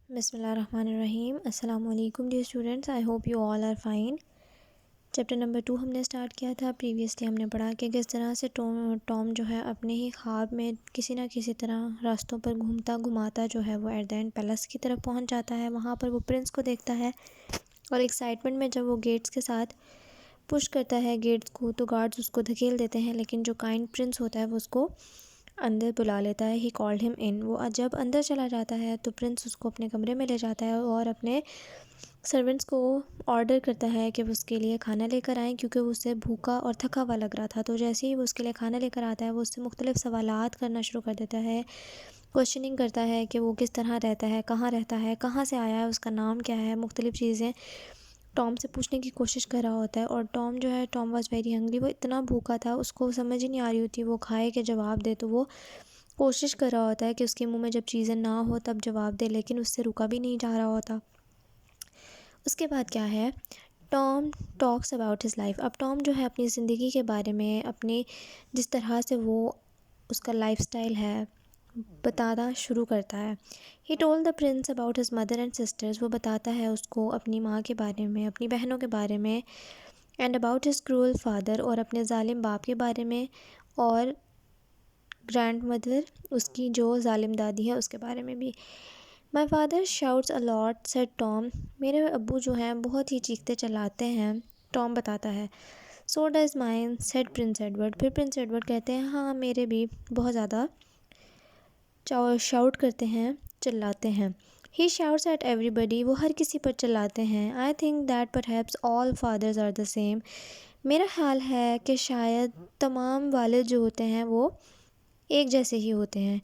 بسم اللہ الرحمن الرحیم. السلام علیکم dear students. I hope you all are fine. Chapter number 2 ہم نے اسٹارٹ کیا تھا. پریویسلی ہم نے پڑھا کہ کس طرح سے ٹام جو ہے اپنے ہی خواب میں کسی نہ کسی طرح راستوں پر گھومتا گھماتا جو ہے وہ ایٹ دا اینڈ پیلس کی طرف پہنچ جاتا ہے. وہاں پر وہ پرنس کو دیکھتا ہے اور ایکسائٹمنٹ میں جب وہ گیٹس کے ساتھ پش کرتا ہے گیٹس کو تو گارڈز اس کو دھکیل دیتے ہیں، لیکن جو کائنڈ پرنس ہوتا ہے وہ اس کو اندر بلا لیتا ہے. ہی کالڈ ہم ان. وہ جب اندر چلا جاتا ہے تو پرنس اس کو اپنے کمرے میں لے جاتا ہے اور اپنے سرونٹس کو آرڈر کرتا ہے کہ وہ اس کے لیے کھانا لے کر آئیں، کیونکہ وہ اسے بھوکا اور تھکا ہوا لگ رہا تھا. تو جیسے ہی وہ اس کے لیے کھانا لے کر آتا ہے وہ اس سے مختلف سوالات کرنا شروع کر دیتا ہے. کوشچننگ کرتا ہے کہ وہ کس طرح رہتا ہے، کہاں سے آیا ہے، اس کا نام کیا ہے. مختلف چیزیں ٹام سے پوچھنے کی کوشش کر رہا ہوتا ہے. اور ٹام واز ویری ہنگری. وہ اتنا بھوکا تھا، اس کو سمجھ ہی نہیں آ رہی ہوتی وہ کھائے کہ جواب دے. تو وہ کوشش کر رہا ہوتا ہے کہ اس کے منہ میں جب چیزیں نہ ہو تب جواب دے، لیکن اس سے رکا بھی نہیں جا رہا ہوتا. اس کے بعد کیا ہے، Tom talks about his life. اب ٹام جو ہے اپنی زندگی کے بارے میں، اپنی جس طرح سے وہ اس کا لائف سٹائل ہے بتانا شروع کرتا ہے. He told the prince about his mother and sisters. وہ بتاتا ہے اس کو اپنی ماں کے بارے میں، اپنی بہنوں کے بارے میں. And about his cruel father. اور اپنے ظالم باپ کے بارے میں، اور گرینڈ مدر اس کی جو ظالم دادی ہے اس کے بارے میں بھی. My father shouts a lot said Tom. میرے ابو جو ہیں بہت ہی چیختے چلاتے ہیں، ٹام بتاتا ہے. So does mine said Prince Edward. پھر پرنس ایڈورڈ کہتے ہیں ہاں میرے بھی بہت زیادہ شاؤٹ کرتے ہیں، چلاتے ہیں. ہی شاؤٹس ایٹ ایوری بڈی. وہ ہر کسی پر چلاتے ہیں. I think that perhaps all fathers are the same. میرا خیال ہے کہ شاید تمام والد جو ہوتے ہیں وہ ایک جیسے ہی ہوتے ہیں.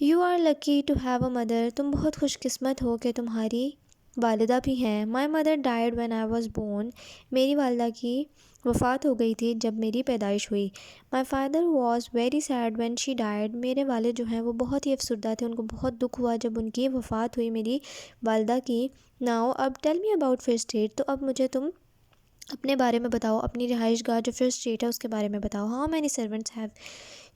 You are lucky to have a mother. تم بہت خوش قسمت ہو کہ تمہاری والدہ بھی ہیں. My mother died when I was born. میری والدہ کی وفات ہو گئی تھی جب میری پیدائش ہوئی. My father was very said when she died. میرے والد جو ہیں وہ بہت ہی افسردہ تھے، ان کو بہت دکھ ہوا جب ان کی وفات ہوئی میری والدہ کی. ناؤ اب tell me about Fish Street. تو اب مجھے تم اپنے بارے میں بتاؤ، اپنی رہائش گاہ جو فش اسٹریٹ ہے اس کے بارے میں بتاؤ. How many servants have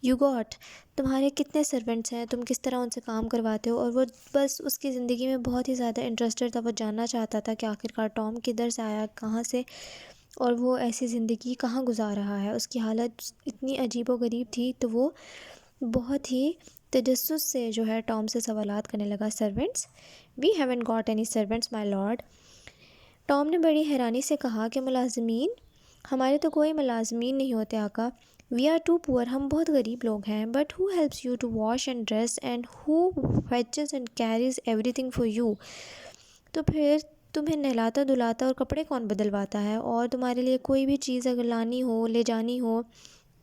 you got. تمہارے کتنے سرونٹس ہیں، تم کس طرح ان سے کام کرواتے ہو. اور وہ بس اس کی زندگی میں بہت ہی زیادہ انٹرسٹڈ تھا. وہ جاننا چاہتا تھا کہ آخرکار ٹام کدھر سے آیا، کہاں سے، اور وہ ایسی زندگی کہاں گزار رہا ہے. اس کی حالت اتنی عجیب و غریب تھی. تو وہ بہت ہی تجسس سے جو ہے ٹام سے سوالات کرنے لگا. Servants? We haven't got any servants my lord. Tom نے بڑی حیرانی سے کہا کہ ملازمین؟ ہمارے تو کوئی ملازمین نہیں ہوتے آقا. وی آر ٹو پور. ہم بہت غریب لوگ ہیں. But who helps you to wash and dress and who fetches and carries everything for you. تو پھر تمہیں نہلاتا دھلاتا اور کپڑے کون بدلواتا ہے، اور تمہارے لیے کوئی بھی چیز اگر لانی ہو، لے جانی ہو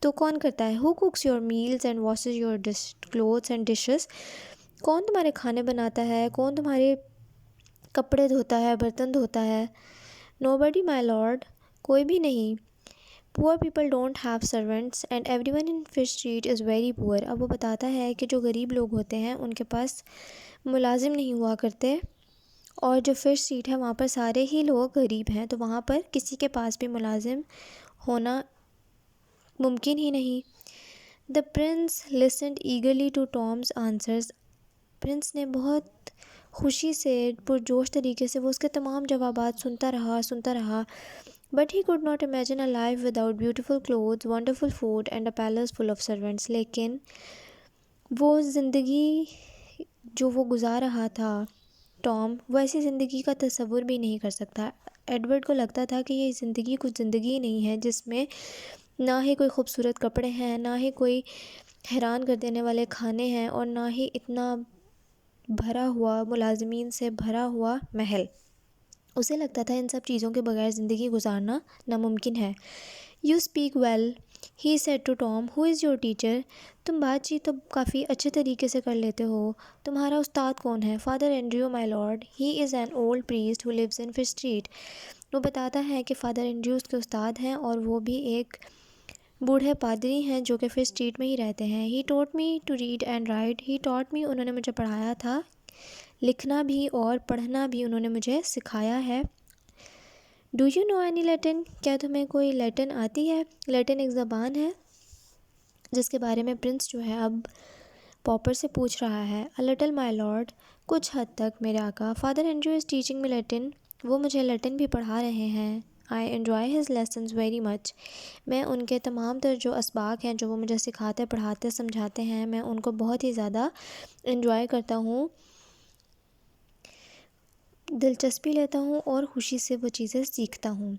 تو کون کرتا ہے. Who cooks your meals and washes your clothes and dishes. کون تمہارے کھانے بناتا ہے، کون تمہارے کپڑے دھوتا ہے، برتن دھوتا ہے. Nobody my lord. کوئی بھی نہیں. Poor people don't have servants and everyone in Fish Street is very poor. اب وہ بتاتا ہے کہ جو غریب لوگ ہوتے ہیں ان کے پاس ملازم نہیں ہوا کرتے، اور جو فش اسٹریٹ ہے وہاں پر سارے ہی لوگ غریب ہیں، تو وہاں پر کسی کے پاس بھی ملازم ہونا ممکن ہی نہیں. The prince listened eagerly to Tom's answers. Prince نے بہت خوشی سے، پرجوش طریقے سے وہ اس کے تمام جوابات سنتا رہا. But he could not imagine a life without beautiful clothes, wonderful food and a palace full of servants. لیکن وہ زندگی جو وہ گزار رہا تھا ٹام، وہ ایسی زندگی کا تصور بھی نہیں کر سکتا. ایڈورڈ کو لگتا تھا کہ یہ زندگی کچھ زندگی نہیں ہے جس میں نہ ہی کوئی خوبصورت کپڑے ہیں، نہ ہی کوئی حیران کر دینے والے کھانے ہیں، اور نہ ہی اتنا بھرا ہوا ملازمین سے بھرا ہوا محل. اسے لگتا تھا ان سب چیزوں کے بغیر زندگی گزارنا ناممکن ہے. You speak well he said to Tom. Who is your teacher. تم بات چیت تو کافی اچھے طریقے سے کر لیتے ہو. تمہارا استاد کون ہے؟ Father Andrew my lord. He is an old priest who lives in Fish Street. وہ بتاتا ہے کہ فادر اینڈریو اس کے استاد ہیں، اور وہ بھی ایک بوڑھے پادری ہیں جو کہ فش اسٹریٹ میں ہی رہتے ہیں. He taught me to read and write. He taught me. انہوں نے مجھے پڑھایا تھا، لکھنا بھی اور پڑھنا بھی انہوں نے مجھے سکھایا ہے. ڈو یو نو اینی لیٹن. کیا تمہیں کوئی لیٹن آتی ہے؟ لیٹن ایک زبان ہے جس کے بارے میں پرنس جو ہے اب پاپر سے پوچھ رہا ہے. A little my lord. کچھ حد تک میرے آقا. Father Andrew is teaching me Latin. وہ مجھے لٹن بھی پڑھا رہے ہیں. I enjoy his lessons very much. میں ان کے تمام تر جو اسباق ہیں جو وہ مجھے سکھاتے پڑھاتے سمجھاتے ہیں میں ان کو بہت ہی زیادہ انجوائے کرتا ہوں، دلچسپی لیتا ہوں اور خوشی سے وہ چیزیں سیکھتا ہوں.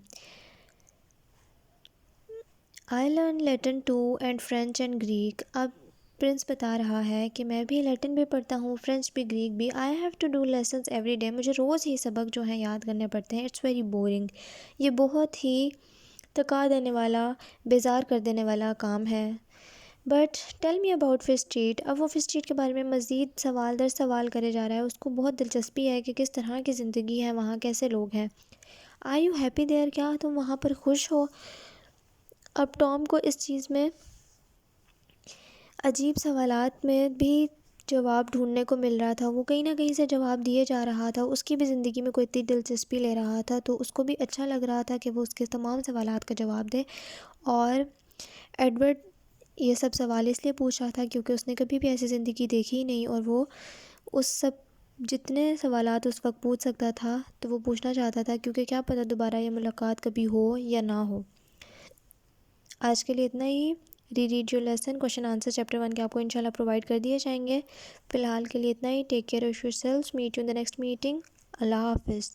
I learn Latin too and French and Greek. اب پرنس بتا رہا ہے کہ میں بھی لیٹن بھی پڑھتا ہوں، فرینچ بھی، گریک بھی. I have to do lessons every day. مجھے روز ہی سبق جو ہیں یاد کرنے پڑتے ہیں. It's very boring. یہ بہت ہی تکا دینے والا، بیزار کر دینے والا کام ہے. But tell me about Fish Street. اب وہ فش اسٹریٹ کے بارے میں مزید سوال در سوال کرے جا رہا ہے. اس کو بہت دلچسپی ہے کہ کس طرح کی زندگی ہے وہاں، کیسے لوگ ہیں. Are you happy there. کیا تم وہاں پر خوش ہو؟ اب ٹام کو اس چیز میں عجیب سوالات میں بھی جواب ڈھونڈنے کو مل رہا تھا. وہ کہیں نہ کہیں سے جواب دیے جا رہا تھا. اس کی بھی زندگی میں کوئی اتنی دلچسپی لے رہا تھا تو اس کو بھی اچھا لگ رہا تھا کہ وہ اس کے تمام سوالات کا جواب دے. اور ایڈورڈ یہ سب سوال اس لیے پوچھ رہا تھا کیونکہ اس نے کبھی بھی ایسی زندگی دیکھی ہی نہیں، اور وہ اس سب جتنے سوالات اس وقت پوچھ سکتا تھا تو وہ پوچھنا چاہتا تھا، کیونکہ کیا پتہ دوبارہ یہ ملاقات کبھی ہو یا نہ ہو. آج کے لیے اتنا ہی. Reread your lesson question answer chapter 1 کے آپ کو انشاءاللہ پرووائڈ کر دیے جائیں گے. فی الحال کے لیے اتنا ہی. Take care of yourself. Meet you in the next meeting. اللہ حافظ.